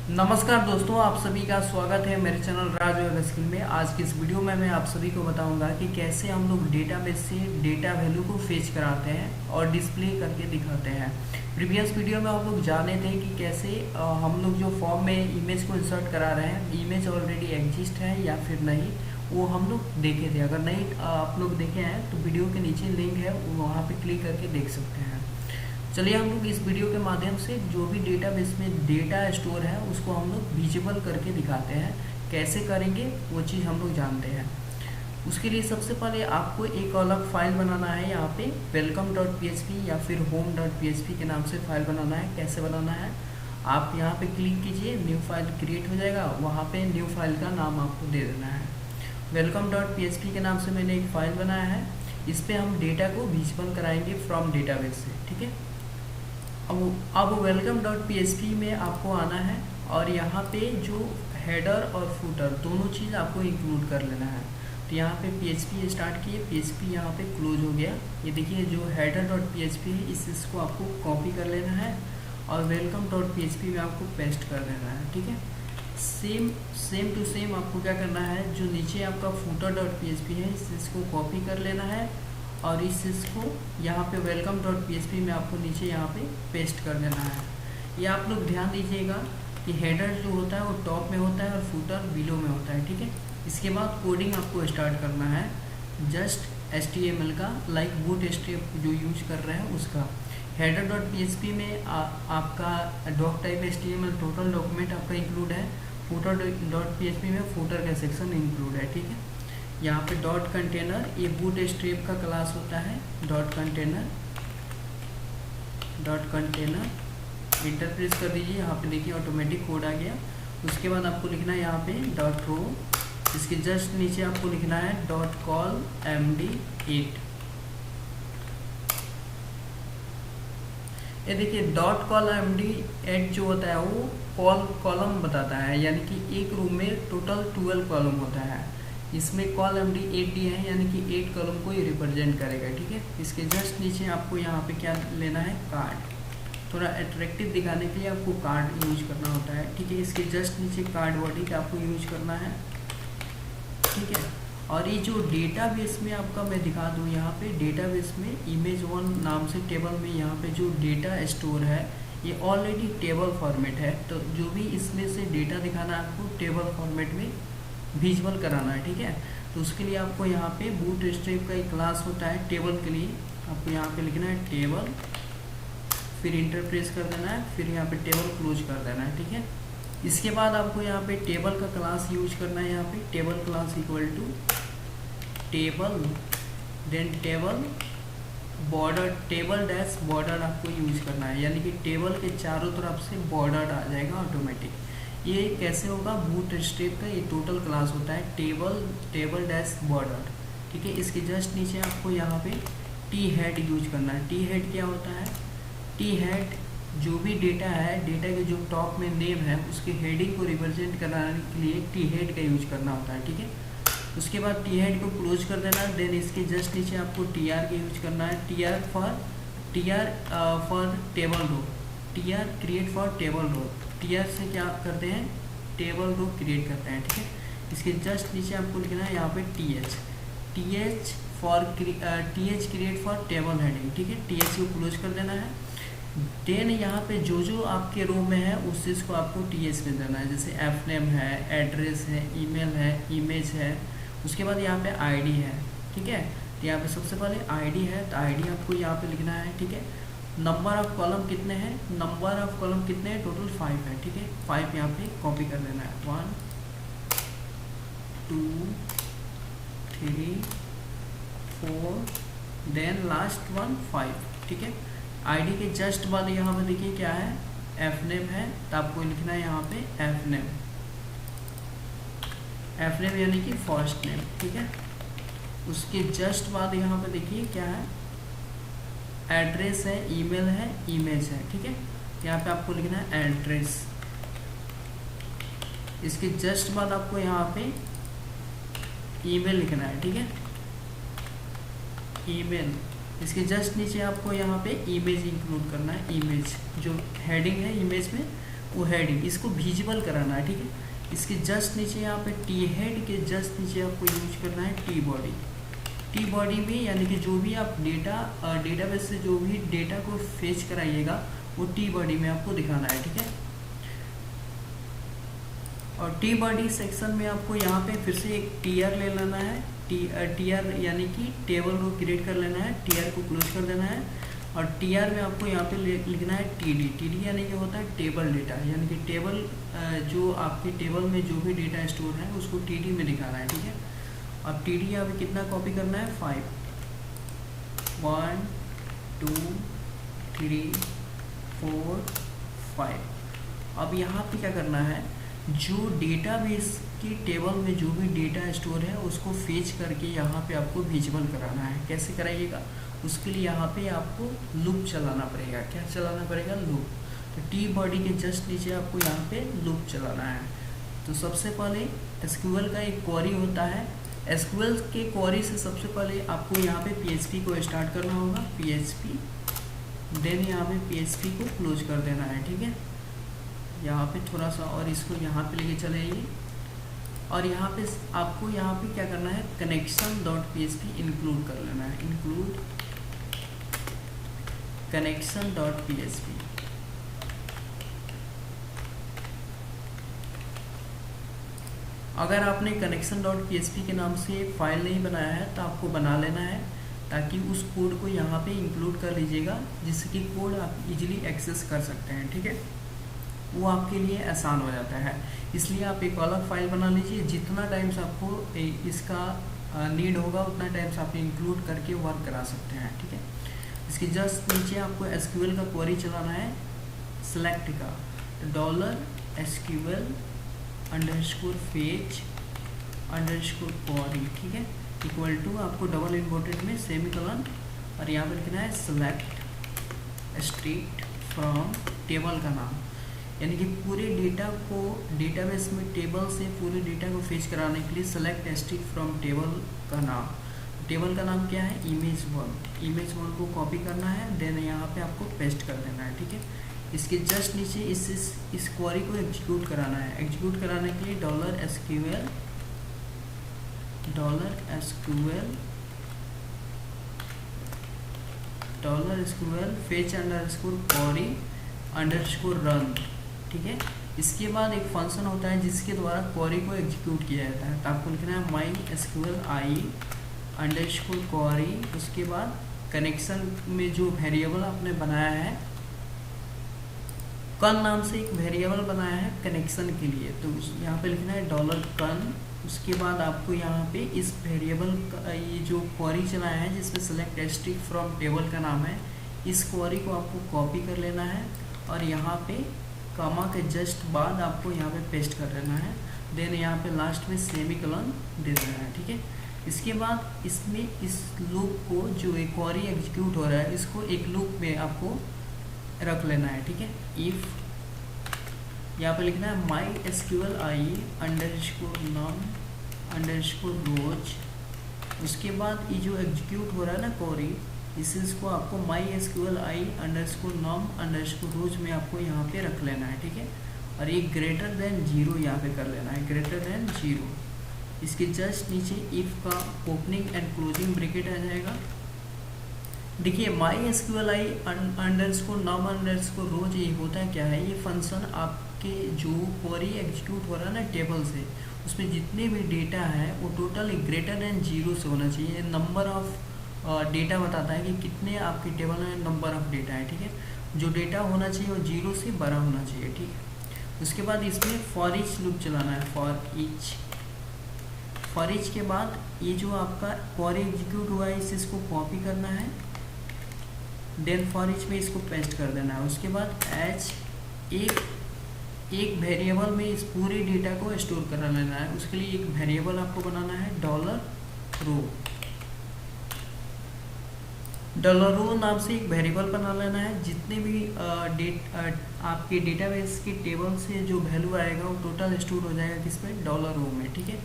नमस्कार दोस्तों, आप सभी का स्वागत है मेरे चैनल राज वेब स्किल में। आज की इस वीडियो में मैं आप सभी को बताऊंगा कि कैसे हम लोग डेटाबेस से डेटा वैल्यू को फेच कराते हैं और डिस्प्ले करके दिखाते हैं। प्रीवियस वीडियो में हम लोग जाने थे कि कैसे हम लोग जो फॉर्म में इमेज को इंसर्ट करा रहे हैं, इमेज ऑलरेडी एग्जिस्ट है या फिर नहीं, वो हम लोग देखे थे। अगर नहीं आप लोग देखे हैं तो वीडियो के नीचे लिंक है, वहाँ पर क्लिक करके देख सकते हैं। चलिए हम लोग इस वीडियो के माध्यम से जो भी डेटाबेस में डेटा स्टोर है उसको हम लोग विजिबल करके दिखाते हैं। कैसे करेंगे वो चीज़ हम लोग जानते हैं। उसके लिए सबसे पहले आपको एक अलग फाइल बनाना है। यहाँ पे welcome.php या फिर home.php के नाम से फाइल बनाना है। कैसे बनाना है, आप यहाँ पे क्लिक कीजिए, न्यू फाइल क्रिएट हो जाएगा। वहाँ पे न्यू फाइल का नाम आपको दे देना है। welcome.php के नाम से मैंने एक फाइल बनाया है। इस पर हम डेटा को विजिबल कराएंगे फ्रॉम डेटाबेस से। ठीक है, अब welcome.php में आपको आना है और यहाँ पे जो हेडर और फुटर दोनों चीज़ आपको इंक्लूड कर लेना है। तो यहाँ पे PHP स्टार्ट किए, PHP यहाँ पे क्लोज हो गया। ये देखिए जो header.php है इसको आपको कॉपी कर लेना है और welcome.php में आपको पेस्ट कर देना है। ठीक है, सेम टू सेम आपको क्या करना है, जो नीचे आपका footer.php है इसको कॉपी कर लेना है और इस इसको यहाँ पे welcome.php में आपको नीचे यहाँ पे पेस्ट कर देना है। ये आप लोग ध्यान दीजिएगा कि हेडर जो होता है वो टॉप में होता है और फुटर बिलो में होता है। ठीक है, इसके बाद कोडिंग आपको स्टार्ट करना है जस्ट HTML का, लाइक बूट स्ट्रैप जो यूज कर रहे हैं उसका। header.php में आपका doctype HTML total document आपका इंक्लूड है। footer.php में फुटर का सेक्शन इंक्लूड है। ठीक है, यहाँ पे डॉट कंटेनर ये बूट स्ट्रैप का क्लास होता है। डॉट कंटेनर इंटर प्रेस कर दीजिए। यहाँ पे देखिए ऑटोमेटिक कोड आ गया। उसके बाद आपको लिखना है यहाँ पे डॉट रो, इसके जस्ट नीचे आपको लिखना है डॉट कॉल md8। ये देखिए डॉट कॉल md8 जो होता है वो कॉलम बताता है, यानी कि एक रूम में टोटल 12 कॉलम होता है। इसमें कॉल md8 दिया है, यानी कि 8 कॉलम को ये रिप्रेजेंट करेगा। ठीक है, इसके जस्ट नीचे आपको यहाँ पे क्या लेना है, कार्ड। थोड़ा अट्रैक्टिव दिखाने के लिए आपको कार्ड यूज करना होता है। ठीक है, इसके जस्ट नीचे कार्ड बॉडी का आपको यूज करना है। ठीक है, और ये जो डेटाबेस में आपका मैं दिखा दूँ, यहाँ पे डेटाबेस में image1 नाम से टेबल में यहाँ पे जो डेटा स्टोर है ये ऑलरेडी टेबल फॉर्मेट है। तो जो भी इसमें से डेटा दिखाना है आपको टेबल फॉर्मेट में विजुअल कराना है। ठीक है, तो उसके लिए आपको यहाँ पे बूट स्ट्रैप का एक क्लास होता है टेबल के लिए। आपको यहाँ पे लिखना है टेबल, फिर इंटर प्रेस कर देना है, फिर यहाँ पे टेबल क्लोज कर देना है। ठीक है, इसके बाद आपको यहाँ पे टेबल का क्लास यूज करना है। यहाँ पे table class equal to table, then table border, table dash border आपको यूज करना है, यानी कि टेबल के चारों तरफ से बॉर्डर आ जाएगा ऑटोमेटिक। ये कैसे होगा, बूट स्ट्रैप का ये टोटल क्लास होता है टेबल डैश बॉर्डर। ठीक है, इसके जस्ट नीचे आपको यहाँ पे टी हेड यूज करना है। टी हेड क्या होता है, टी हेड जो भी डेटा है, डेटा के जो टॉप में नेम है उसके हेडिंग को रिप्रेजेंट कराने के लिए टी हेड का यूज करना होता है। ठीक है, उसके बाद टी हेड को क्लोज कर देना। देन इसके जस्ट नीचे आपको टी आर का यूज करना है। T R for table row, T R create for table row. T R से क्या करते हैं, टेबल रो क्रिएट करते हैं। ठीक है, इसके जस्ट नीचे आपको लिखना है यहाँ पे T H create for table heading. ठीक है, टी एच को क्लोज कर देना है। देन यहाँ पे जो आपके रो में है उस चीज़ को आपको टी एच में देना है, जैसे एफ नेम है, एड्रेस है, ईमेल है, इमेज है। उसके बाद यहाँ पे आईडी है। ठीक है, तो यहाँ पे सबसे पहले आईडी है, तो आईडी आपको यहाँ पे लिखना है। ठीक है, नंबर ऑफ कॉलम कितने हैं, नंबर ऑफ कॉलम कितने हैं, टोटल 5 है। ठीक है, 5 यहाँ पे कॉपी कर लेना है। 1 2 3 4 देन लास्ट 1 5। ठीक है, आईडी के जस्ट बाद यहाँ पे देखिए क्या है, एफ नेम है, तो आपको लिखना है यहाँ पे एफ नेम यानी कि फर्स्ट नेम। ठीक है, उसके जस्ट बाद यहाँ पे देखिए क्या है, एड्रेस है, ईमेल है, इमेज है। ठीक है, यहाँ पे आपको लिखना है एड्रेस। इसके जस्ट बाद आपको यहाँ पे ईमेल लिखना है। ठीक है, ईमेल। इसके जस्ट नीचे आपको यहाँ पे इमेज इंक्लूड करना है। इमेज जो हेडिंग है इमेज में वो हेडिंग, इसको विजिबल कराना है, ठीक है। इसके जस्ट नीचे यहाँ पे टी हेड के जस्ट नीचे आपको यूज करना है टी बॉडी। टी बॉडी में यानी कि जो भी आप डेटाबेस से जो भी डेटा को फेच कराइएगा वो टी बॉडी में आपको दिखाना है, ठीक है। और टी बॉडी सेक्शन में आपको यहाँ पे फिर से एक टीआर ले लेना है, टीआर यानी कि टेबल को क्रिएट कर लेना है, टीआर को क्लोज कर देना है। और टीआर में आपको यहाँ पे लिखना है टीडी। टीडी यानी कि होता है टेबल डेटा, यानी कि टेबल जो आपके टेबल में जो भी डेटा स्टोर है उसको टीडी में दिखाना है, ठीक है। अब टीडी यहाँ पे कितना कॉपी करना है, 5, 1 2 3 4 5। अब यहाँ पे क्या करना है, जो डेटाबेस की टेबल में जो भी डेटा स्टोर है उसको फेच करके यहाँ पे आपको विजिबल कराना है। कैसे कराइएगा, उसके लिए यहाँ पे आपको लूप चलाना पड़ेगा। क्या चलाना पड़ेगा, लूप। तो टी बॉडी के जस्ट नीचे आपको यहाँ पे लूप चलाना है। तो सबसे पहले एसक्यूएल का एक क्वेरी होता है, एसक्यूएल के क्वेरी से सबसे पहले आपको यहाँ पे पीएचपी को स्टार्ट करना होगा, पीएचपी, देन यहाँ पे पीएचपी को क्लोज कर देना है, ठीक है। यहाँ पे थोड़ा सा और इसको यहाँ पे लेके चले आइए। और यहाँ पे आपको यहाँ पे क्या करना है, connection.php इंक्लूड कर लेना है, इंक्लूड connection.php। अगर आपने connection.php के नाम से फाइल नहीं बनाया है तो आपको बना लेना है, ताकि उस कोड को यहाँ पे इंक्लूड कर लीजिएगा, जिससे कि कोड आप इजीली एक्सेस कर सकते हैं, ठीक है। वो आपके लिए आसान हो जाता है। इसलिए आप एक अलग फाइल बना लीजिए, जितना टाइम्स आपको इसका नीड होगा उतना टाइम्स आप इंक्लूड करके वर्क करा सकते हैं, ठीक है। इसके जस्ट नीचे आपको एसक्यूएल का क्वेरी चलाना है, सेलेक्ट का $SQL _fetch _query, ठीक है, इक्वल टू आपको डबल इन्वर्टेड में सेमीकोलन और यहाँ पर लिखना है सेलेक्ट स्ट्रिक्ट फ्रॉम टेबल का नाम, यानी कि पूरे डेटा को डेटाबेस में टेबल से पूरे डेटा को फेच कराने के लिए सेलेक्ट स्ट्रिक्ट फ्रॉम टेबल का नाम। टेबल का नाम क्या है, इमेज1 को कॉपी करना है, देन यहाँ पे आपको पेस्ट कर देना है, ठीक है। इसके जस्ट नीचे इस क्वेरी को एग्जीक्यूट कराना है। एग्जीक्यूट कराने के लिए $SQL fetch _query _run, ठीक है। इसके बाद एक फंक्शन होता है जिसके द्वारा क्वेरी को एग्जीक्यूट किया जाता है। तो आपको लिखना है MySQL _query, उसके बाद कनेक्शन में जो वेरिएबल आपने बनाया है, कन नाम से एक वेरिएबल बनाया है कनेक्शन के लिए, तो यहाँ पे लिखना है $con। उसके बाद आपको यहाँ पे इस वेरिएबल का ये जो क्वेरी चलाया है जिसमें सेलेक्ट स्ट्रिक्ट फ्रॉम टेबल का नाम है, इस क्वेरी को आपको कॉपी कर लेना है और यहाँ पे कॉमा के जस्ट बाद आपको यहाँ पे पेस्ट कर देना है, देन यहाँ पे लास्ट में सेमीकोलन दे देना है, ठीक है। इसके बाद इसमें इस लूप को जो एक क्वेरी एग्जीक्यूट हो रहा है इसको एक लूप में आपको रख लेना है, ठीक है। इफ यहाँ पे लिखना है MySQL _num _rows, उसके बाद ये जो एग्जीक्यूट हो रहा है ना क्वेरी, इसको आपको MySQL _num _rows में आपको यहाँ पे रख लेना है, ठीक है। और ये ग्रेटर देन 0 यहाँ पे कर लेना है, ग्रेटर देन 0। इसके जस्ट नीचे इफ का ओपनिंग एंड क्लोजिंग ब्रैकेट आ जाएगा। देखिए MySQL _num _rows ये होता है क्या है, ये फंक्शन आपके जो क्वेरी एग्जीक्यूट हो रहा है ना टेबल से, उसमें जितने भी डेटा है वो टोटल ग्रेटर देन 0 से होना चाहिए। नंबर ऑफ डेटा बताता है कि कितने आपके टेबल में नंबर ऑफ डेटा है, ठीक है। जो डेटा होना चाहिए वो 0 से बड़ा होना चाहिए, ठीक है। उसके बाद इसमें फॉर ईच लूप चलाना है, फॉर ईच के बाद ये जो आपका क्वेरी एग्जीक्यूट हुआ है इसको कॉपी करना है, देन फॉर ईच में इसको पेस्ट कर देना है। उसके बाद एक वेरिएबल में इस पूरे डेटा को स्टोर कर लेना है। उसके लिए एक वेरिएबल आपको बनाना है $row नाम से एक वेरिएबल बना लेना है। जितने भी आपके डेटाबेस के टेबल से जो वैल्यू आएगा वो टोटल स्टोर हो जाएगा किसमें, $row में, ठीक है।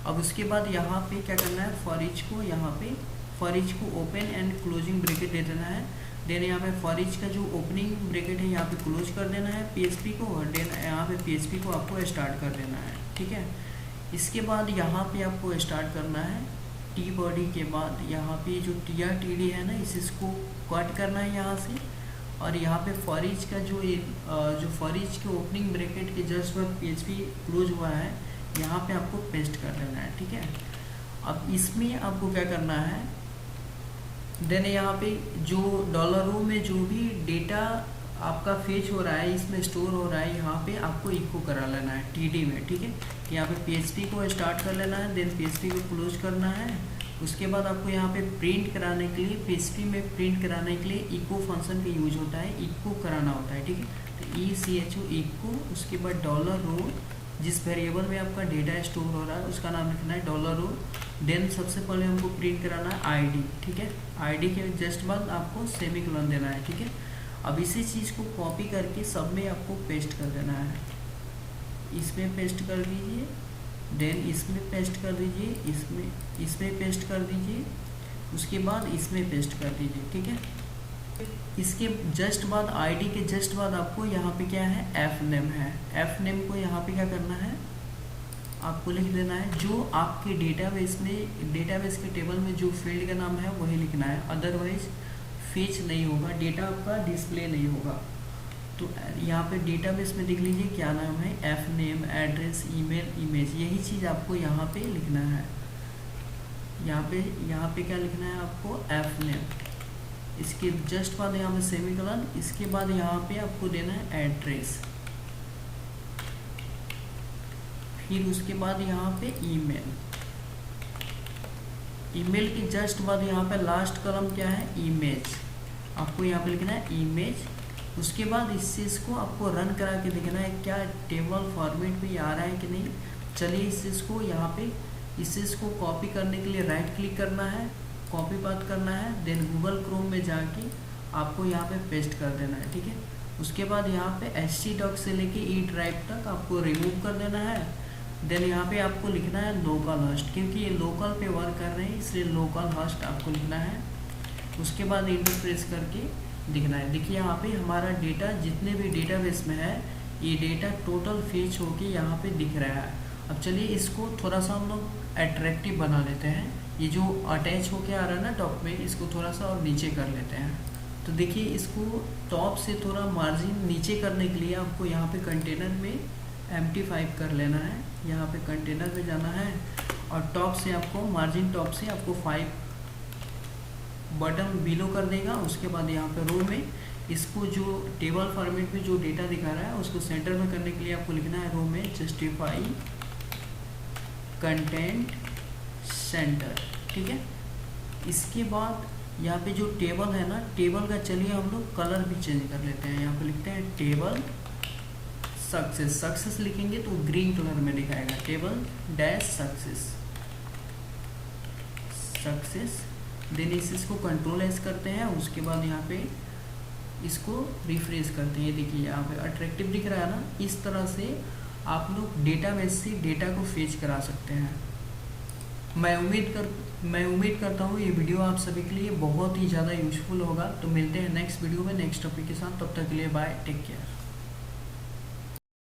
अब उसके बाद यहाँ पे क्या करना है, फॉर ईच को यहाँ पे फॉर ईच को ओपन एंड क्लोजिंग ब्रैकेट दे देना है, देन यहाँ पे फॉर ईच का जो ओपनिंग ब्रैकेट है यहाँ पे क्लोज कर देना है PHP को, और देन यहाँ पे PHP को आपको स्टार्ट कर देना है। ठीक है, इसके बाद यहाँ पे आपको स्टार्ट करना है टी बॉडी के बाद यहाँ पे जो TRTD है ना इसको कट करना है यहाँ से, और यहाँ पे फॉर ईच का जो फॉर ईच के ओपनिंग ब्रैकेट के जस्ट बाद PHP क्लोज हुआ है यहाँ पे आपको पेस्ट कर देना है। ठीक है, अब इसमें आपको क्या करना है, देन यहाँ पे जो $रो में जो भी डेटा आपका फेच हो रहा है इसमें स्टोर हो रहा है यहाँ पे आपको इको करा लेना है TD में। ठीक है, यहाँ पे PHP को स्टार्ट कर लेना है, देन PHP को क्लोज करना है। उसके बाद आपको यहाँ पे प्रिंट कराने के लिए PHP में प्रिंट कराने के लिए इको फंक्शन का यूज होता है, इको कराना होता है। ठीक है, तो ECHO इको, उसके बाद $रो जिस वेरिएबल में आपका डेटा स्टोर हो रहा है उसका नाम लिखना है $रो। देन सबसे पहले हमको प्रिंट कराना है ID। ठीक है, ID के जस्ट बाद आपको सेमीकोलन देना है। ठीक है, अब इसी चीज़ को कॉपी करके सब में आपको पेस्ट कर देना है। इसमें पेस्ट कर दीजिए, देन इसमें पेस्ट कर दीजिए, इसमें पेस्ट कर दीजिए, उसके बाद इसमें पेस्ट कर दीजिए। ठीक है, इसके जस्ट बाद ID के जस्ट बाद आपको यहाँ पे क्या है fname है, fname को यहाँ पे क्या करना है आपको लिख देना है, जो आपके डेटाबेस के टेबल में जो फील्ड का नाम है वही लिखना है, अदरवाइज फेच नहीं होगा, डेटा आपका डिस्प्ले नहीं होगा। तो यहाँ पे डेटाबेस में देख लीजिए क्या नाम है, fname, एड्रेस, ईमेल, इमेज, यही चीज़ आपको यहाँ पे लिखना है। यहाँ पे क्या लिखना है आपको fname, इसके जस्ट बाद यहाँ पे सेमीकोलन, इसके बाद यहाँ पे आपको देना है एड्रेस, फिर उसके बाद यहाँ पे ईमेल के जस्ट बाद यहाँ पे लास्ट कॉलम क्या है इमेज, आपको यहाँ पे लिखना है इमेज। उसके बाद इस चीज़ को आपको रन करा के देखना है क्या टेबल फॉर्मेट में आ रहा है कि नहीं। चलिए इस चीज़ को यहाँ पे इस चीज़ को कॉपी करने के लिए राइट क्लिक करना है, कॉपी पाथ करना है, देन गूगल क्रोम में जाके आपको यहाँ पे पेस्ट कर देना है। ठीक है, उसके बाद यहाँ पे htdoc से लेके E ड्राइव तक आपको रिमूव कर देना है। देन यहाँ पे आपको लिखना है लोकल होस्ट, क्योंकि ये लोकल पे वर्क कर रहे हैं इसलिए लोकल होस्ट आपको लिखना है। उसके बाद इंटर प्रेस करके दिखना है। देखिए यहाँ पे हमारा डेटा जितने भी डेटाबेस में है ये डेटा टोटल फेच होके यहाँ पे दिख रहा है। अब चलिए इसको थोड़ा सा हम लोग अट्रैक्टिव बना लेते हैं, ये जो अटैच होके आ रहा है ना टॉप में इसको थोड़ा सा और नीचे कर लेते हैं। तो देखिए इसको टॉप से थोड़ा मार्जिन नीचे करने के लिए आपको यहाँ पे कंटेनर में MT5 कर लेना है, यहाँ पे कंटेनर में जाना है और टॉप से आपको मार्जिन टॉप से आपको 5 बटन बिलो कर देगा। उसके बाद यहाँ पे रो में इसको जो टेबल फॉर्मेट में जो डेटा दिखा रहा है उसको सेंटर में करने के लिए आपको लिखना है रो में जस्टिफाई कंटेंट सेंटर। ठीक है, इसके बाद यहाँ पे जो टेबल है ना टेबल का चलिए हम लोग कलर भी चेंज कर लेते हैं। यहाँ पे लिखते हैं टेबल सक्सेस लिखेंगे तो ग्रीन कलर में दिखाएगा, टेबल डैश सक्सेस। देन इसको कंट्रोल एस करते हैं, उसके बाद यहाँ पे इसको रिफ्रेश करते हैं। ये देखिए यहाँ पे अट्रैक्टिव दिख रहा है ना, इस तरह से आप लोग डेटाबेस से डेटा को फेच करा सकते हैं। मैं उम्मीद करता हूँ ये वीडियो आप सभी के लिए बहुत ही ज़्यादा यूजफुल होगा। तो मिलते हैं नेक्स्ट वीडियो में नेक्स्ट टॉपिक के साथ, तब तक के लिए बाय, टेक केयर।